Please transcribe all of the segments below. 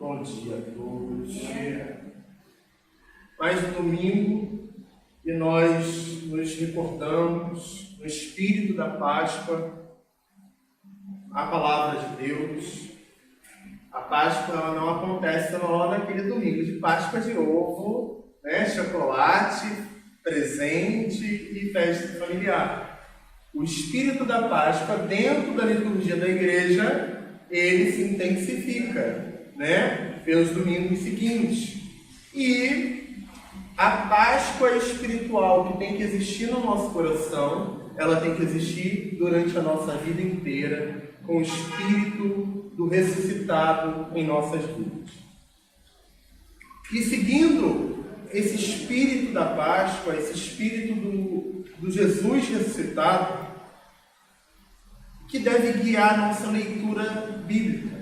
Bom dia a todos. Mais um domingo e nós nos recordamos no espírito da Páscoa a palavra de Deus. A Páscoa ela não acontece só naquele domingo de Páscoa de ovo, né? Chocolate, presente e festa familiar. O espírito da Páscoa dentro da liturgia da igreja ele se intensifica, né? Pelos domingos seguintes. E a Páscoa espiritual que tem que existir no nosso coração, ela tem que existir durante a nossa vida inteira, com o Espírito do ressuscitado em nossas vidas. E seguindo esse Espírito da Páscoa, esse Espírito do Jesus ressuscitado, que deve guiar a nossa leitura bíblica.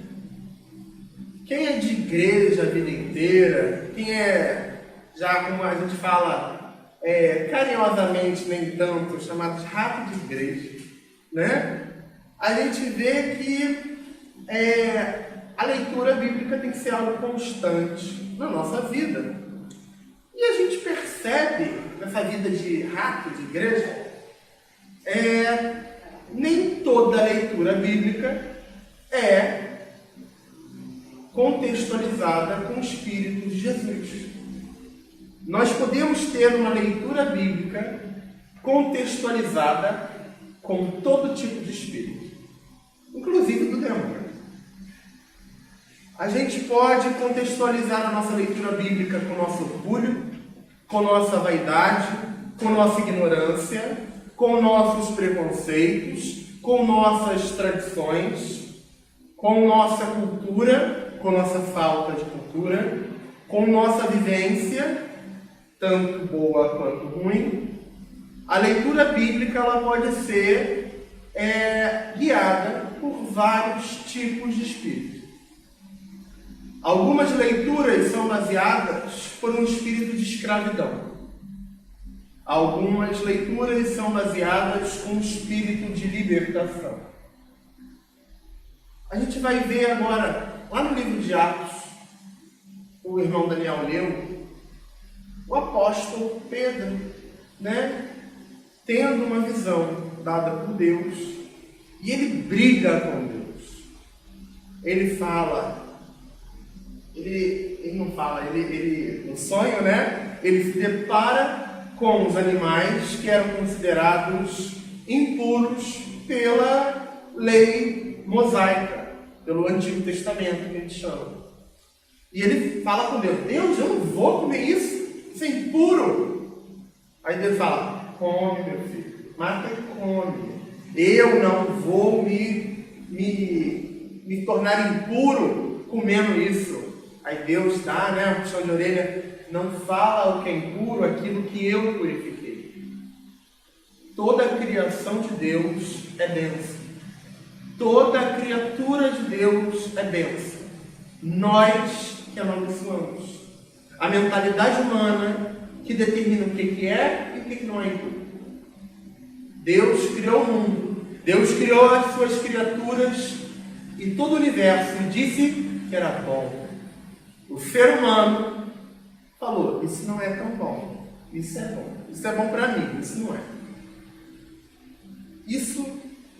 Quem é de igreja a vida inteira, quem é, já como a gente fala, carinhosamente, nem tanto, chamado de rato de igreja, né? A gente vê que a leitura bíblica tem que ser algo constante na nossa vida. E a gente percebe, nessa vida de rato de igreja, nem toda leitura bíblica é contextualizada com o Espírito de Jesus. Nós podemos ter uma leitura bíblica contextualizada com todo tipo de espírito, inclusive do demônio. A gente pode contextualizar a nossa leitura bíblica com o nosso orgulho, com nossa vaidade, com nossa ignorância, com nossos preconceitos, com nossas tradições, com nossa cultura, com nossa falta de cultura, com nossa vivência, tanto boa quanto ruim. A leitura bíblica ela pode ser guiada por vários tipos de espíritos. Algumas leituras são baseadas por um espírito de escravidão. Algumas leituras são baseadas com um espírito de libertação. A gente vai ver agora, lá no livro de Atos, o irmão Daniel leu, o apóstolo Pedro, né, tendo uma visão dada por Deus, e ele briga com Deus. Ele fala, ele não fala, ele no sonho, né, ele se depara com os animais que eram considerados impuros pela lei mosaica, pelo Antigo Testamento, que a gente chama. E ele fala com Deus, Deus, eu não vou comer isso é impuro. Aí Deus fala, come, meu filho, mata e come. Eu não vou me tornar impuro comendo isso. Aí Deus dá, né, um puxão de orelha, não fala o que é impuro, aquilo que eu purifiquei. Toda a criação de Deus é bênção. Toda criatura de Deus é bênção. Nós que amaldiçoamos. A mentalidade humana que determina o que é e o que não é impuro. Deus criou o mundo. Deus criou as suas criaturas e todo o universo e disse que era bom. O ser humano falou, isso não é tão bom, isso é bom. Isso é bom para mim, isso não é. Isso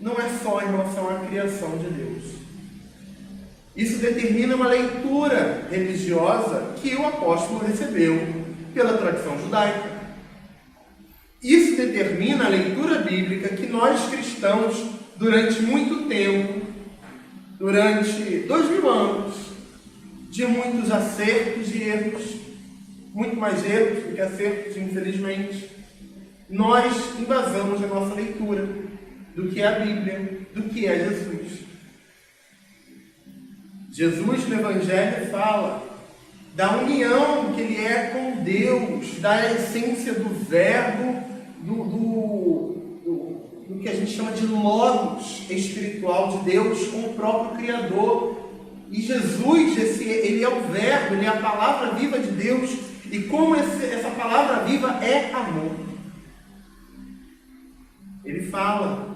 não é só em relação à criação de Deus. Isso determina uma leitura religiosa que o apóstolo recebeu pela tradição judaica. Isso determina a leitura bíblica que nós cristãos, durante muito tempo, durante 2000 anos, de muitos acertos e erros, muito mais erros do que acertos, infelizmente, nós embasamos a nossa leitura do que é a Bíblia, do que é Jesus. Jesus no Evangelho fala da união que ele é com Deus, da essência do verbo, do que a gente chama de logos espiritual de Deus com o próprio Criador. E Jesus, ele é o verbo, ele é a palavra viva de Deus. E como essa palavra viva é amor. Ele fala,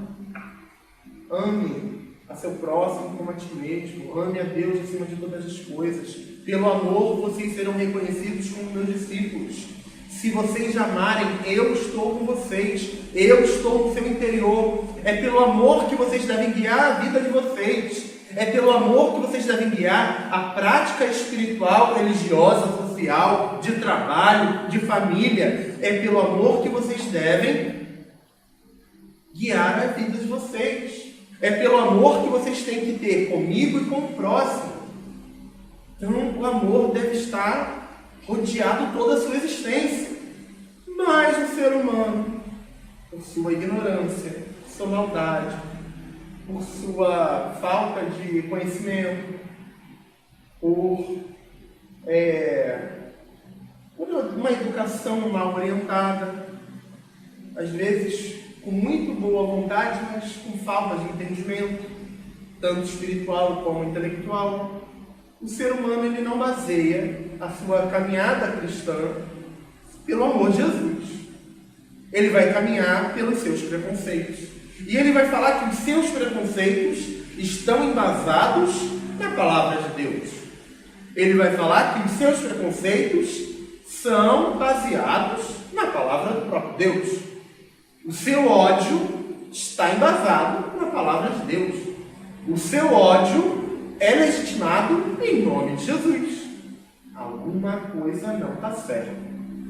ame a seu próximo como a ti mesmo. Ame a Deus acima de todas as coisas. Pelo amor, vocês serão reconhecidos como meus discípulos. Se vocês amarem, eu estou com vocês. Eu estou no seu interior. É pelo amor que vocês devem guiar a vida de vocês. É pelo amor que vocês devem guiar a prática espiritual, religiosa, social, de trabalho, de família. É pelo amor que vocês devem guiar a vida de vocês. É pelo amor que vocês têm que ter comigo e com o próximo. Então, o amor deve estar rodeado toda a sua existência. Mas o ser humano, por sua ignorância, por sua maldade, por sua falta de conhecimento, por uma educação mal orientada, às vezes com muito boa vontade, mas com falta de entendimento, tanto espiritual como intelectual, o ser humano ele não baseia a sua caminhada cristã pelo amor de Jesus. Ele vai caminhar pelos seus preconceitos. E ele vai falar que os seus preconceitos estão embasados na palavra de Deus. Ele vai falar que os seus preconceitos são baseados na palavra do próprio Deus. O seu ódio está embasado na palavra de Deus. O seu ódio é legitimado em nome de Jesus. Alguma coisa não está certa.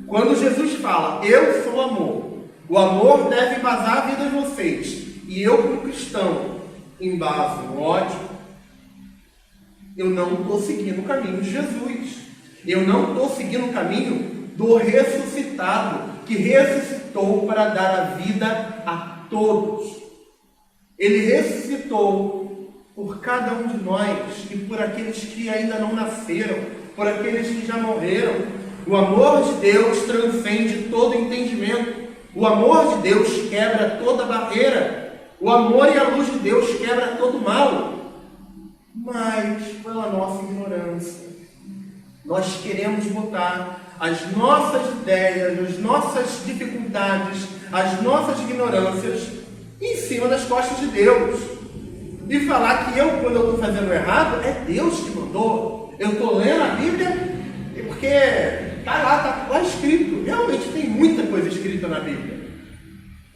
Quando Jesus fala, eu sou amor, o amor deve embasar a vida de vocês, e eu, como cristão, embaso o ódio, eu não estou seguindo o caminho de Jesus. Eu não estou seguindo o caminho do ressuscitado, que ressuscitou para dar a vida a todos. Ele ressuscitou por cada um de nós e por aqueles que ainda não nasceram, por aqueles que já morreram. O amor de Deus transcende todo entendimento. O amor de Deus quebra toda barreira. O amor e a luz de Deus quebra todo mal. Mas, pela nossa ignorância, nós queremos botar as nossas ideias, as nossas dificuldades, as nossas ignorâncias em cima das costas de Deus. E falar que quando eu estou fazendo errado, é Deus que mandou. Eu estou lendo a Bíblia porque está lá escrito. Realmente tem muita coisa escrita na Bíblia.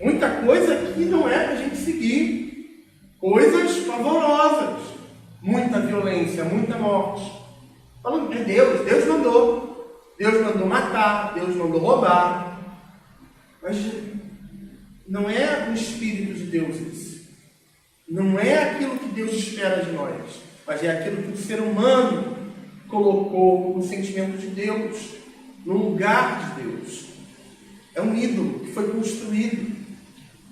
Muita coisa que não é para a gente seguir. Coisas pavorosas. Muita violência, muita morte. Falando, é Deus. Deus mandou. Deus mandou matar. Deus mandou roubar. Mas não é o Espírito de Deus isso. Não é aquilo que Deus espera de nós. Mas é aquilo que o ser humano colocou no sentimento de Deus, no lugar de Deus. É um ídolo que foi construído.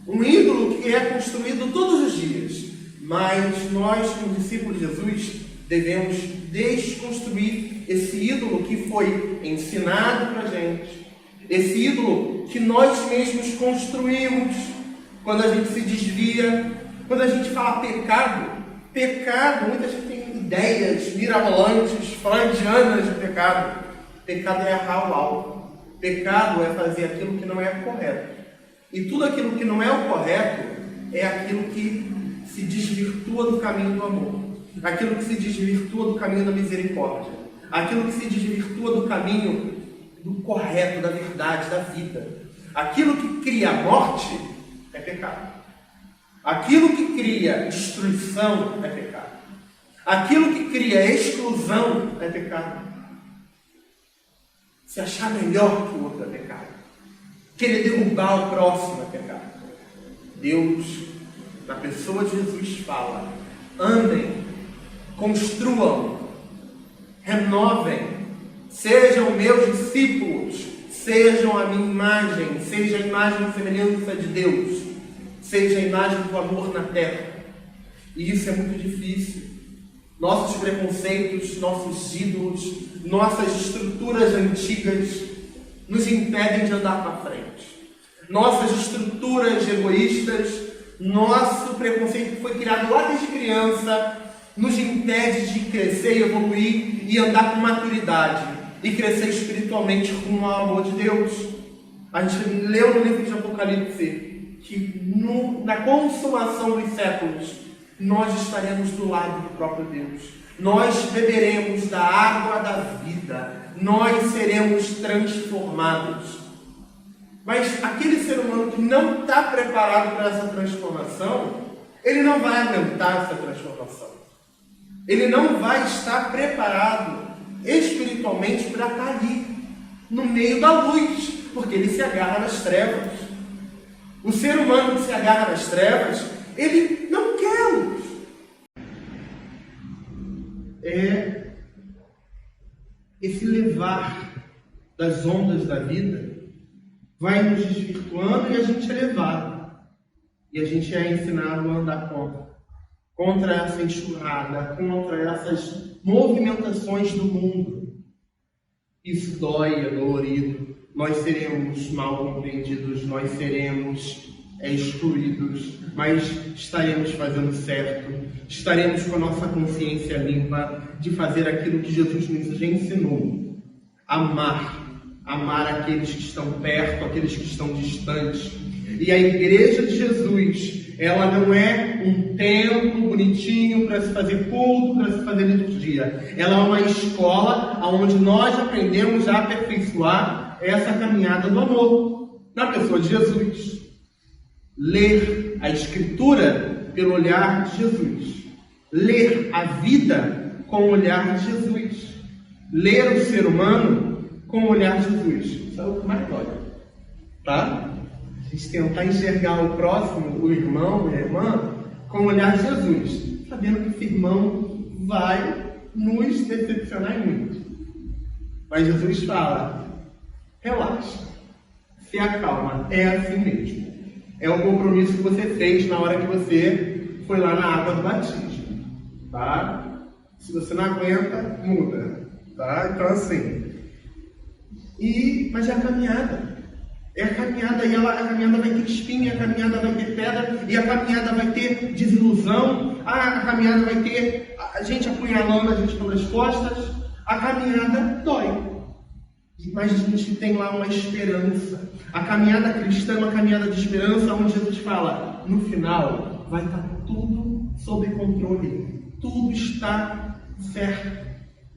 Um ídolo que é construído todos os dias. Mas nós, como discípulos de Jesus, devemos desconstruir esse ídolo que foi ensinado para a gente. Esse ídolo que nós mesmos construímos quando a gente se desvia. Quando a gente fala pecado, muita gente tem ideias mirabolantes, freudianas de pecado. Pecado é errar o alvo. Pecado é fazer aquilo que não é correto. E tudo aquilo que não é o correto é aquilo que se desvirtua do caminho do amor. Aquilo que se desvirtua do caminho da misericórdia. Aquilo que se desvirtua do caminho do correto, da verdade, da vida. Aquilo que cria morte é pecado. Aquilo que cria destruição é pecado. Aquilo que cria exclusão é pecado. Se achar melhor que o outro é pecado. Querer derrubar o próximo é pecado. Deus, na pessoa de Jesus, fala: andem, construam, renovem, sejam meus discípulos, sejam a minha imagem, seja a imagem e semelhança de Deus, seja a imagem do amor na terra. E isso é muito difícil. Nossos preconceitos, nossos ídolos, nossas estruturas antigas nos impedem de andar para frente. Nossas estruturas egoístas, nosso preconceito que foi criado lá desde criança, nos impede de crescer e evoluir e andar com maturidade e crescer espiritualmente rumo ao amor de Deus. A gente leu no livro de Apocalipse que na consumação dos séculos nós estaremos do lado do próprio Deus. Nós beberemos da água da vida. Nós seremos transformados. Mas aquele ser humano que não está preparado para essa transformação, ele não vai aguentar essa transformação. Ele não vai estar preparado espiritualmente para estar ali, no meio da luz, porque ele se agarra nas trevas. O ser humano que se agarra nas trevas, ele não quer a luz. É esse levar das ondas da vida vai nos desvirtuando e a gente é levado. E a gente é ensinado a andar contra essa enxurrada, contra essas movimentações do mundo. Isso dói, é dolorido. Nós seremos mal compreendidos, nós seremos excluídos, mas estaremos fazendo certo, estaremos com a nossa consciência limpa de fazer aquilo que Jesus nos ensinou. Amar aqueles que estão perto, aqueles que estão distantes. E a igreja de Jesus, ela não é um templo bonitinho para se fazer culto, para se fazer liturgia. Ela é uma escola onde nós aprendemos a aperfeiçoar essa caminhada do amor na pessoa de Jesus. Ler a Escritura pelo olhar de Jesus. Ler a vida com o olhar de Jesus. Ler o ser humano com o olhar de Jesus. Isso é o que mais dói. Tá? A gente tentar enxergar o próximo, o irmão, a irmã, com o olhar de Jesus, sabendo que esse irmão vai nos decepcionar muito. Mas Jesus fala, relaxa, se acalma, é assim mesmo. É o compromisso que você fez na hora que você foi lá na água do batismo. Tá? Se você não aguenta, muda. Tá? Então assim. Mas é a caminhada. É a caminhada, e a caminhada vai ter espinho, a caminhada vai ter pedra, e a caminhada vai ter desilusão, a caminhada vai ter a gente apunhalando a gente pelas costas, a caminhada dói. Mas a gente tem lá uma esperança. A caminhada cristã é uma caminhada de esperança, onde Jesus fala, no final vai estar tudo sob controle, tudo está certo,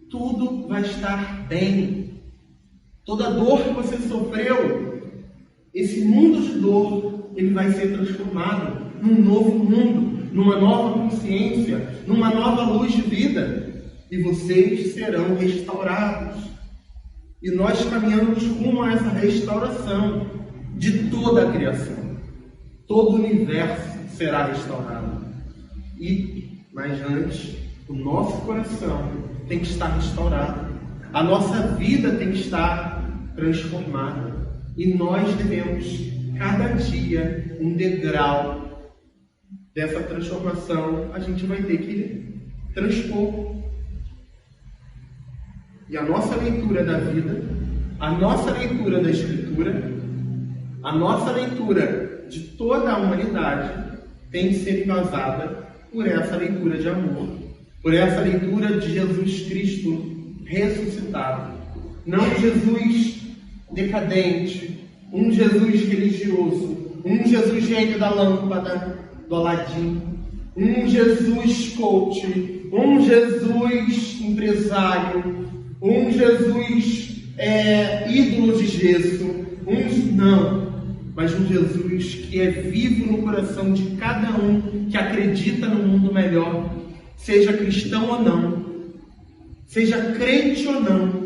tudo vai estar bem. Toda dor que você sofreu, esse mundo de dor, ele vai ser transformado num novo mundo, numa nova consciência, numa nova luz de vida. E vocês serão restaurados. E nós caminhamos rumo a essa restauração de toda a criação. Todo o universo será restaurado. Mas antes, o nosso coração tem que estar restaurado. A nossa vida tem que estar transformada. E nós devemos, cada dia, um degrau dessa transformação, a gente vai ter que transpor. E a nossa leitura da vida, a nossa leitura da Escritura, a nossa leitura de toda a humanidade tem que ser embasada por essa leitura de amor, por essa leitura de Jesus Cristo ressuscitado. Não Jesus decadente, um Jesus religioso, um Jesus gênio da lâmpada, do Aladim, um Jesus coach, um Jesus empresário, um Jesus ídolo de gesso, mas um Jesus que é vivo no coração de cada um que acredita no mundo melhor, seja cristão ou não, seja crente ou não.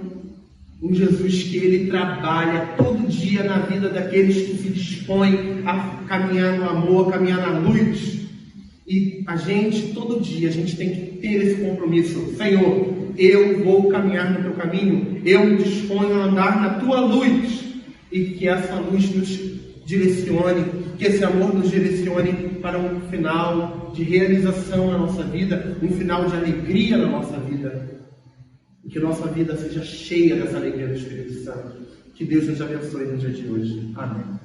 Um Jesus que ele trabalha todo dia na vida daqueles que se dispõem a caminhar no amor, a caminhar na luz. E a gente, todo dia, a gente tem que ter esse compromisso. Senhor, eu vou caminhar no teu caminho, eu me disponho a andar na tua luz. E que essa luz nos direcione, que esse amor nos direcione para um final de realização na nossa vida, um final de alegria na nossa vida. E que nossa vida seja cheia dessa alegria do Espírito Santo. Que Deus nos abençoe no dia de hoje. Amém.